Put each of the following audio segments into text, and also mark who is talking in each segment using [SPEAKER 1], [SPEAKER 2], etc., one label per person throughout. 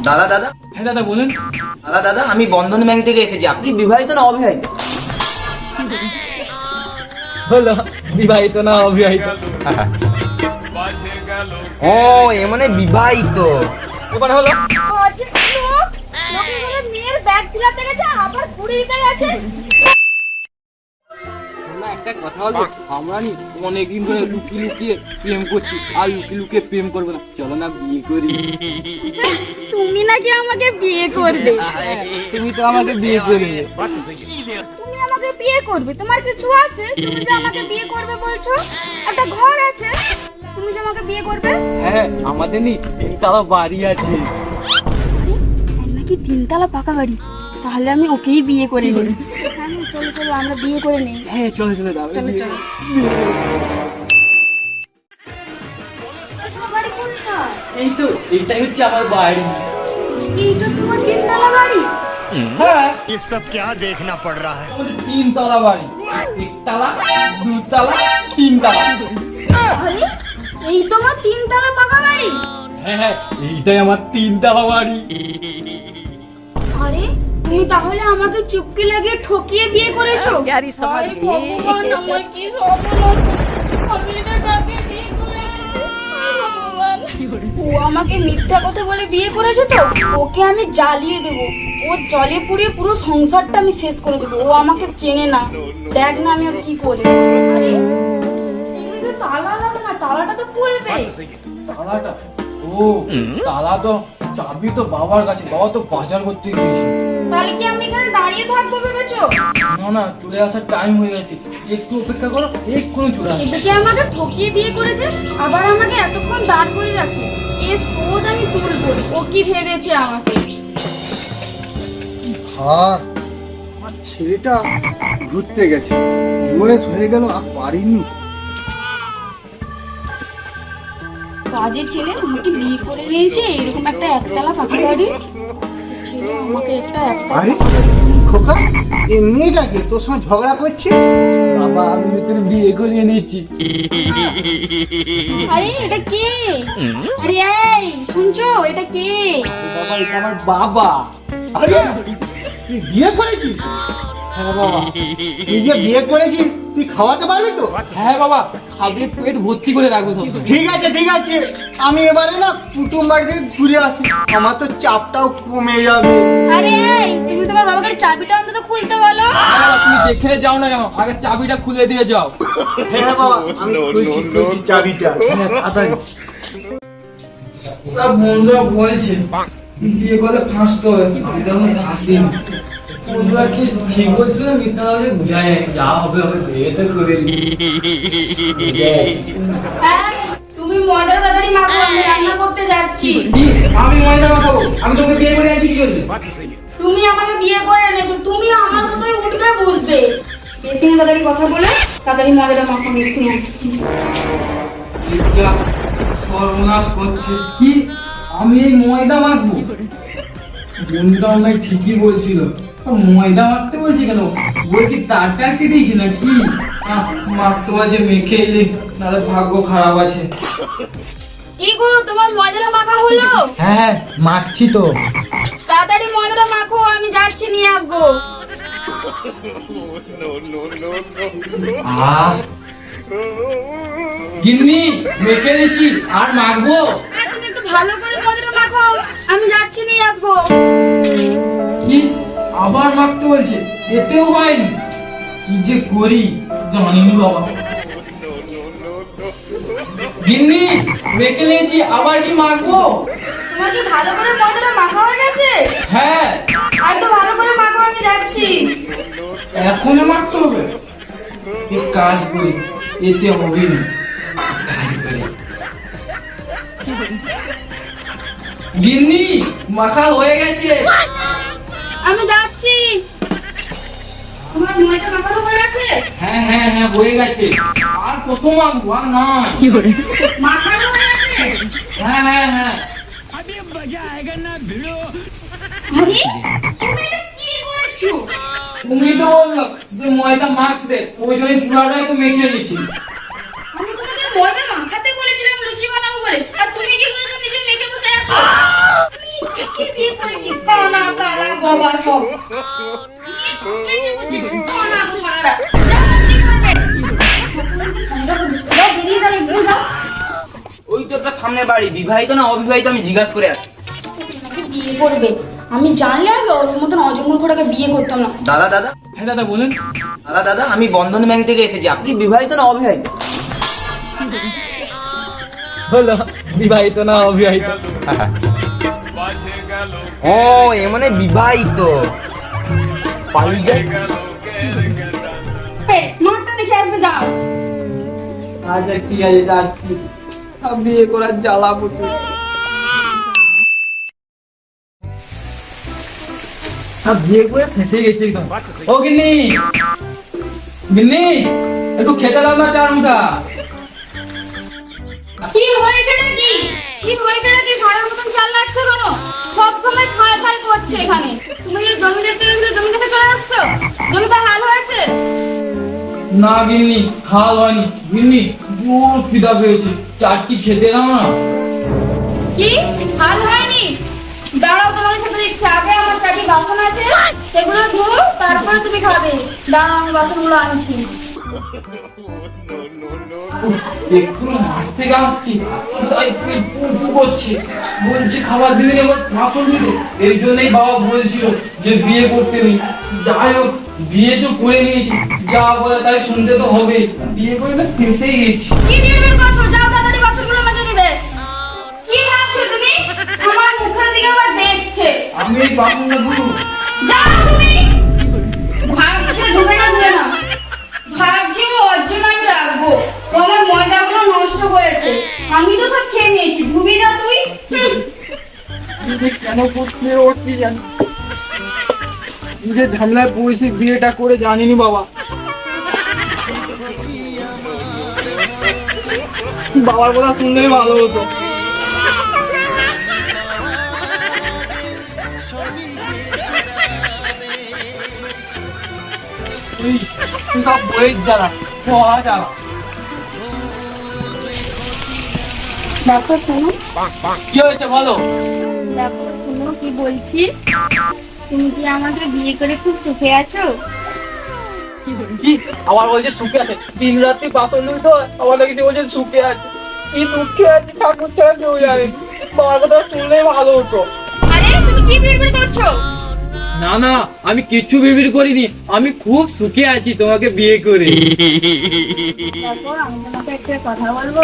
[SPEAKER 1] দাদা দাদা।
[SPEAKER 2] হ্যাঁ দাদা বলুন।
[SPEAKER 1] দাদা দাদা, আমি বন্ধন ব্যাংক থেকে এসেছি। আপনি বিবাহিত না অবিবাহিত?
[SPEAKER 2] বলো বিবাহিত না অবিবাহিত?
[SPEAKER 1] ও, এ মানে বিবাহিত।
[SPEAKER 2] এবার হলো
[SPEAKER 3] মেয়ের ব্যাগ দিলাতে গেছে আবার কুড়ি দিতে গেছে।
[SPEAKER 2] একটা কথা হলো, আমরা নি অনেকদিন ধরে লুকিয়ে লুকিয়ে প্রেম করছি, আর লুকিয়ে লুকিয়ে প্রেম করবো না, চলো না বিয়ে করি।
[SPEAKER 3] তুমি নাকি আমাকে বিয়ে করবে?
[SPEAKER 2] তুমি তো আমাকে বিয়ে করবে।
[SPEAKER 3] তুমি আমাকে বিয়ে করবে? তোমার কিছু আছে? তুমি যে আমাকে বিয়ে করবে বলছো, একটা ঘর আছে, তুমি যে আমাকে বিয়ে করবে?
[SPEAKER 2] হ্যাঁ, আমাদের নি 3 তলা বাড়ি আছে।
[SPEAKER 3] নাকি 3 তলা পাকা বাড়ি? তাহলে আমি ওকেই বিয়ে করে নিই। চলো চলো আমরা বিয়ে করে নিই।
[SPEAKER 2] হ্যাঁ চলো চলো দাও,
[SPEAKER 3] চলো চলো। তোমার বাড়ি কোনখানে?
[SPEAKER 2] এই তো এইটাই হচ্ছে আমার বাড়ি।
[SPEAKER 3] এইটা তোমার 3 তলা বাড়ি?
[SPEAKER 2] হ্যাঁ,
[SPEAKER 4] ये सब क्या देखना पड़ रहा है।
[SPEAKER 2] আমাদের 3 তলা বাড়ি, 1 তলা 2 তলা 3 তলা।
[SPEAKER 3] আরে এই তোমার 3 তলা পাকা বাড়ি?
[SPEAKER 2] হ্যাঁ হ্যাঁ, এইটাই আমার 3 তলা বাড়ি।
[SPEAKER 3] আরে তুমি তাহলে আমাকে চুপকে লাগিয়ে ঠকিয়ে বিয়ে করেছো? হায় ভগবান, আমার কি সর্বনাশ! আমি এটা কাকে বিয়ে করেছি? হায় ভগবান! ও আমাকে মিথ্যা কথা বলে বিয়ে করেছে তো, ওকে আমি জ্বালিয়ে দেবো। ও জলে পুড়িয়ে পুরো সংসারটা আমি শেষ করে দেবো। ও আমাকে চেনে না, দেখ না আমি আর কি করি। আরে এগুলো তো তালা লাগে না, তালাটা তো খুলবে।
[SPEAKER 2] তালাটা? ও, তালা তো চাবি তো বাবার কাছে, বাবা তো বাজার করতে গিয়েছে।
[SPEAKER 3] তাহলে কি আমি এখানে দাঁড়িয়ে থাকবো ভেবেছো?
[SPEAKER 2] না না, চলে আসার টাইম হয়ে গেছে, একটু অপেক্ষা করো, এক্ষুনি চলে আসবে।
[SPEAKER 3] এদিকে আমাকে ঠকিয়ে বিয়ে করেছে, আবার আমাকে এতক্ষণ দাঁড় করে রাখছে। এ শোধ আমি তুলবো। ও কি ভেবেছে আমাকে?
[SPEAKER 5] আর আমার ছেলেটা ঘুরতে গেছে, বয়স হয়ে গেল আর পারিনি।
[SPEAKER 3] কাজের ছেলে আমাকে বিয়ে করে নিয়েছে, এরকম একটা 1 তলা পাকা বাড়ি। ছেলে আমাকে একটা
[SPEAKER 5] আরে খোকা, এ মেয়েটাকে তোর সঙ্গে ঝগড়া করছে?
[SPEAKER 2] বাবা, আমি তো তোর বিয়ে করিয়ে নিয়েছি।
[SPEAKER 3] আরে এটা কে? আরে এই শুনছো, এটা কে?
[SPEAKER 2] বাবা, এটা আমার বাবা।
[SPEAKER 5] আরে তুই বিয়ে করেছিস?
[SPEAKER 2] হ্যাঁ বাবা।
[SPEAKER 5] তুই যে বিয়ে করেছিস তুই খাওয়াতে পারবি তো?
[SPEAKER 2] হ্যাঁ বাবা, খাবে পেট ভর্তি করে রাখবো সব।
[SPEAKER 5] ঠিক আছে ঠিক আছে, আমি এবারে না কুটুম বাড়িতে ঘুরে আসি, আমার তো চাপটাও কমে যাবে।
[SPEAKER 3] আরে এই তুমি তোমার বাবাকে চাবিটা অন্তত খুলতে বলো।
[SPEAKER 2] হ্যাঁ বাবা, তুমি যেখানে যাও না কেন, আগে চাবিটা খুলে দিয়ে যাও।
[SPEAKER 5] হ্যাঁ হ্যাঁ বাবা, আমি খুলছি চাবিটা।
[SPEAKER 2] হ্যাঁ, তাড়াতাড়ি। সব বন্ধুরা বলছে বিয়ে করলে ফাঁসতে হবে, আমি তখন ফাঁসি। বন্ধুরা কি ঠিক বলছিল না মিথ্যা বলে বুঝাই নাই, যা হবে হবে, বিয়ে তো করে
[SPEAKER 3] হ্যাঁ, তুমি ময়দার তরকারি মাখো, আমি রান্না করতে যাচ্ছি।
[SPEAKER 2] আমি ময়দা মাখাবো? আমি তোকে বিয়ে করে আছি কি জন্য?
[SPEAKER 3] তুমি আমাকে বিয়ে করে এনেছো, তুমি আমার মতোই উঠবে বসবে। বেশি না তাড়াতাড়ি কথা বলে, তাড়াতাড়ি ময়দাটা মাখো, আমি এক্ষুনি আসছি।
[SPEAKER 2] এটা সর্বনাশ করছে কি? আমি এই ময়দা মাখবো? বন্ধুটা আমায় ঠিকই বলছিল, ময়দা মাখতে বলছি কেন? বই কি তারটার কেটেছি নাকি? মাখতে বলছে, মেখে এলে, নাহলে ভাগ্য খারাপ আছে।
[SPEAKER 3] কি গো, তোমার ময়দাটা মাখা হলো?
[SPEAKER 2] হ্যাঁ, মাখছি তো।
[SPEAKER 3] তাড়াতাড়ি ময়দাটা মাখো, আমি যাচ্ছি নিয়ে আসবো।
[SPEAKER 2] গিন্নি, মেখে দিচ্ছি, আর মাখবো?
[SPEAKER 3] হ্যাঁ, তুমি একটু ভালো করে ময়দাটা মাখো, আমি যাচ্ছি নিয়ে আসবো।
[SPEAKER 2] কি আবার মাখতে বলছে? এতেও হয়নি, কি যে করি জানিনি বাবা। গিন্নি, মেখে নিয়েছি, আবার কি মাখবো?
[SPEAKER 3] তোমার কি ভালো করে ময়দাটা মাখা হয়ে গেছে?
[SPEAKER 2] হ্যাঁ।
[SPEAKER 3] আর একটু ভালো করে মাখো, আমি যাচ্ছি।
[SPEAKER 2] এখনো মাখতে হবে? এক কাজ করি, এতে হবে না, কাজ করি। গিন্নি, মাখা হয়ে গেছে।
[SPEAKER 3] আমি যাচ্ছি। তোমার ময়দা মাখানো হয়ে গেছে?
[SPEAKER 2] হ্যাঁ হ্যাঁ হ্যাঁ, হয়ে গেছে। আর কত মাখবো? আর নয়,
[SPEAKER 3] মাখানো হয়ে গেছে?
[SPEAKER 2] হ্যাঁ হ্যাঁ হ্যাঁ।
[SPEAKER 3] আরে তুমি এটা কি করেছো?
[SPEAKER 2] তুমি তো বললো যে ময়দা মাখতে, ওই জন্য পুরাটা একটু মেখে নিয়েছি।
[SPEAKER 3] আমি তোমাকে ময়দা মাখাতে বলেছিলাম লুচি বানাবো বলে, আর তুমি কি করেছো? নিজে মেখে বসে আছো। আমি কাকে করেছি কানা কালা বাবা সব কানা কালা যাও কি করবে যাও বেরিয়ে যাও বেরিয়ে যাও
[SPEAKER 1] ওই তো একটা সামনে বাড়ি, বিবাহিত না অবিবাহিত আমি জিজ্ঞাসা করে আসছি।
[SPEAKER 3] আমাকে বিয়ে করবে, আমি জানলে আগে ওর মতন অজঙ্গল ঘোড়াকে বিয়ে করতাম না।
[SPEAKER 1] দাদা দাদা
[SPEAKER 2] হ্যাঁ দাদা বলুন।
[SPEAKER 1] দাদা আমি বন্ধন ব্যাংক থেকে এসেছি, আপনি বিবাহিত না অবিবাহিত?
[SPEAKER 2] হলো বিবাহিত না অবিবাহিত?
[SPEAKER 1] ও এ মানে বিবাহিত। পালিয়ে যায়।
[SPEAKER 3] মাঠটা দেখে আসবে, যাও।
[SPEAKER 2] আচ্ছা ঠিক আছে যাচ্ছি, সব বিয়ে করার জ্বালা প্রচুর। সব বিয়ে করে ফেসে গেছে একদম। ও গিন্নি, গিন্নি একটু খেতে দাও না চার মুঠা।
[SPEAKER 3] কি হয়েছে নাকি? কি হয়েছে নাকি? সারার মতন চাল লাগছে কেন? সব সময় খায় খায় করছে এখানে। তুমি যে জমি দেখতে গেছিলে, জমি দেখে চলে আসছো? জমিতে হাল হয়েছে?
[SPEAKER 2] না গিন্নি, হাল হয়নি। গিন্নি জোর খিদা পেয়েছে, চারটি খেতে দাও না।
[SPEAKER 3] কি হাল হয়নি? দাঁড়াও, তোমাকে খেতে দিচ্ছি। আগে আমার চারটি বাসন আছে, সেগুলো ধুও, তারপরে তুমি খাবে। দাঁড়াও, আমি বাসনগুলো আনছি।
[SPEAKER 2] একটু মাঠ থেকে আসছি, করছি, বলছি খাবার দিবি না, এবার মাখন দিতে। এই জন্যই বাবা বলছিল যে বিয়ে করতে নেই। যাই হোক বিয়ে তো করে নিয়েছি, যা বলে তাই শুনতে তো হবে। বিয়ে করে না ফেসেই গেছি।
[SPEAKER 3] কি নির্ভর করছো? যাও তাড়াতাড়ি বাসনগুলো মেজে নিবে। কি ভাবছো তুমি? আমার মুখের দিকে আবার দেখছে।
[SPEAKER 2] আমি এই বাসনটা ধুবো।
[SPEAKER 3] যাও তুমি। ভাবছে ধুবে না, ধুবে না। ভাবছি ও অর্জন আমি রাখবো। ও আমার ময়দাগুলো নষ্ট করেছে, আমি তো সব খেয়ে নিয়েছি। ধুবি যা তুই।
[SPEAKER 5] কেন করতে ওটি জানি, যে ঝামেলায় পড়েছি বিয়েটা করে জানিনি বাবা। বাবার কথা শুনলেই ভালো হতো।
[SPEAKER 2] সব বইয়ের জ্বালা, পড়া জ্বালা।
[SPEAKER 3] দেখো শোনো,
[SPEAKER 2] কি হয়েছে বলো?
[SPEAKER 3] দেখো শোনো কি বলছি। তুমি কি আমাকে বিয়ে করে খুব সুখে আছো?
[SPEAKER 2] কি আবার বলছে সুখে আছে? দিন রাত্রি বাসন ধুতো, আবার কিছু বলছে সুখে আছে। কি দুঃখে আছে ঠাকুর ছাড়া কেউ জানে। বাবার কথা শুনলেই ভালো হতো।
[SPEAKER 3] আরে তুমি কি বিড়বিড় করছো?
[SPEAKER 2] না না, আমি কিচ্ছু বিড়বিড় করিনি, আমি খুব সুখে আছি তোমাকে বিয়ে করে।
[SPEAKER 3] দেখো আমি তোমাকে একটা কথা বলবো।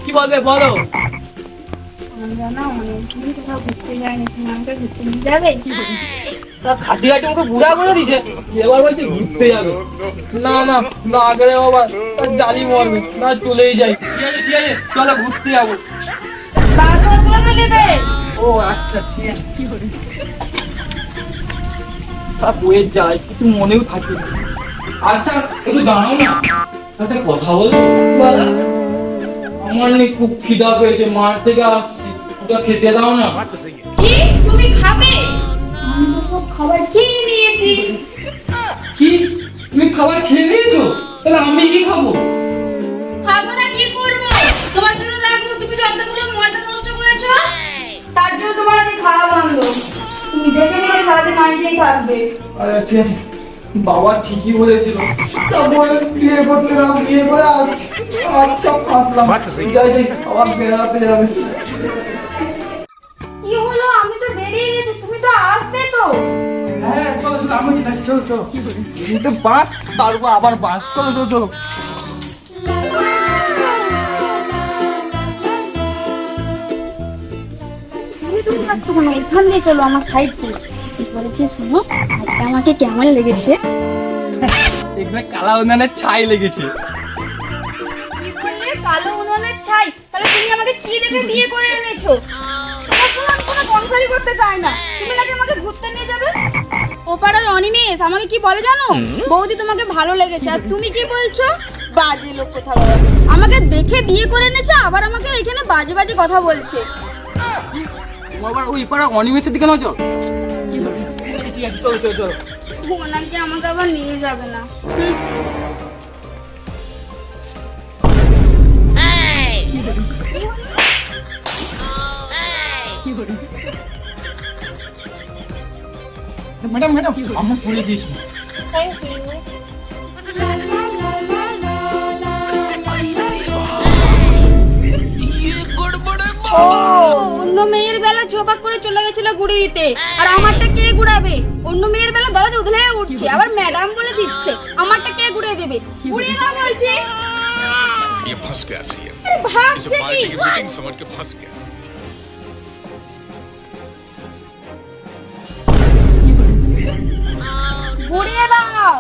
[SPEAKER 2] কি বলবে বলো?
[SPEAKER 3] আমরা না অনেকদিন কোথাও ঘুরতে যাইনি, তুমি আমাকে ঘুরতে নিয়ে যাবে?
[SPEAKER 2] খাটি খাটি আমাকে বুড়া করে দিছে, এবার বলছে ঘুরতে যাবে। না না, না গেলে বাবা জালি মরবে, না চলেই যাই। ঠিক আছে ঠিক আছে, চলো ঘুরতে যাবো।
[SPEAKER 3] বাসনগুলো মেলে দে।
[SPEAKER 2] ও আচ্ছা ঠিক আছে। সব বইয়ের যায়, কিছু মনেও থাকে না। আচ্ছা একটু দাঁড়াও না, একটা কথা বলবো?
[SPEAKER 3] বলো।
[SPEAKER 2] আমার নেই খুব খিদা পেয়েছে, মাঠ থেকে আসছি, ওটা খেতে দাও না।
[SPEAKER 3] কি তুমি খাবে? আমি তো সব খাবার খেয়ে নিয়েছি।
[SPEAKER 2] কি তুমি খাবার খেয়ে নিয়েছো? তাহলে আমি কি খাবো?
[SPEAKER 3] খাবো না কি করবো? তোমার জন্য রাখবো। তুমি যতগুলো ময়দা নষ্ট করেছো, তার জন্য তোমার আজকে খাওয়া বন্ধ। তুমি দেখে নিও, সারাদিন মাইন্ডেই থাকবে।
[SPEAKER 2] আরে ঠিক আছে, বাবা ঠিকই বলেছিল। তারপরে বিয়ে করতে না, বিয়ে করে আচ্ছা ফাঁসলাম। যাই যাই, আবার বেড়াতে যাবে।
[SPEAKER 3] কি হলো? আমি তো বেরিয়ে গেছি, তুমি তো আসবে তো।
[SPEAKER 5] হ্যাঁ চলো চলো, আমি ঠিক আছে, চলো চলো। কিন্তু বাস, তারপর আবার বাস, চলো চলো চলো।
[SPEAKER 3] তুমি যাচ্ছ কেন? এখান দিয়ে চলো, আমার সাইড দিয়ে। বলেছি শোনো, আজকে আমাকে কেমন লেগেছে?
[SPEAKER 2] দেখবে কালা উনানের ছাই লেগেছে।
[SPEAKER 3] কি বললে? কালো উনুনের ছাই? তাহলে তুমি আমাকে কি দেখে বিয়ে করে এনেছো? তোমার সঙ্গে আমি কোনো সংসারই করতে চাই না। তুমি নাকি আমাকে ঘুরতে নিয়ে যাবে? ওপাড়ার অনিমেষ আমাকে কি বলে জানো? বৌদি তোমাকে ভালো লেগেছে, আর তুমি কি বলছো? বাজে লোক কোথাকার। আমাকে দেখে বিয়ে করে এনেছে, আবার আমাকে এখানে বাজে বাজে কথা বলছে।
[SPEAKER 2] আবার ওই পাড়া অনিমেষের দিকে নজর। ঠিক আছে চলো চলো চলো।
[SPEAKER 3] ও নাকি আমাকে আবার নিয়ে যাবে না।
[SPEAKER 2] ম্যাডাম ম্যাডাম আমরা করে দিয়েছি।
[SPEAKER 3] Thank you. ও, অন্য মেয়ের বেলা ঝোপাক করে চলে গেছিল গুড়ি দিতে, আর আমারটা কে গুড়াবে? অন্য মেয়ের বেলা দরজা উঠলে উঠছে, আবার ম্যাডাম বলে দিচ্ছে। আমারটা কে গুড়িয়ে দেবে? গুড়িয়ে দাও বলছি।
[SPEAKER 6] ये फंस गया सीएम।
[SPEAKER 3] আরে
[SPEAKER 6] इसे
[SPEAKER 3] ভাবছে কি?
[SPEAKER 6] पार्टी की मीटिंग समझ के फंस गया।
[SPEAKER 3] গুড়িয়ে দাও।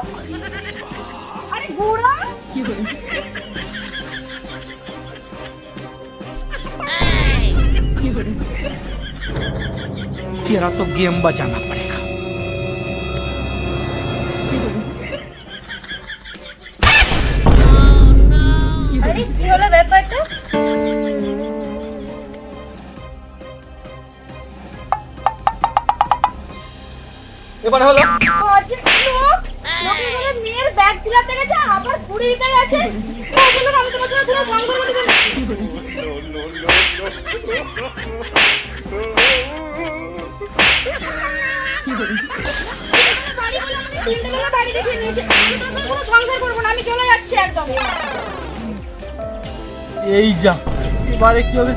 [SPEAKER 3] আরে গুড়া।
[SPEAKER 2] तेरा तो गेम बचाना पड़ेगा।
[SPEAKER 3] আরে কি হলো ব্যাপারটা?
[SPEAKER 1] এবার হলো
[SPEAKER 3] আচ্ছা, লোকে বলে মেয়ের ব্যাগ ফিরাতে গেছে, আবার গুড়ি দিতে গেছে। বললাম আমি তোমার সাথে কোনো সংকল্প করতে পারি। বাড়ি বলে আমাকে তিনটে বেলা বাড়ি রেখে দিয়েছে। আমি তোর সাথে কোনো সংসার করবো না, আমি চলে যাচ্ছি একদম।
[SPEAKER 2] এই যা, এবারে কি হবে?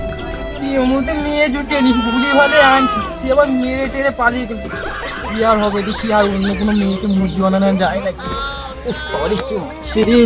[SPEAKER 2] এর মধ্যে মেয়ে জুটেনি, গুলি ভালে আনছি, সে আবার মেরে টেরে পালিয়ে গেল। কি আর হবে, দেখি আর অন্য কোনো মেয়েকে মুরগি বানানো যায় নাকি। সরি কি হচ্ছে রে।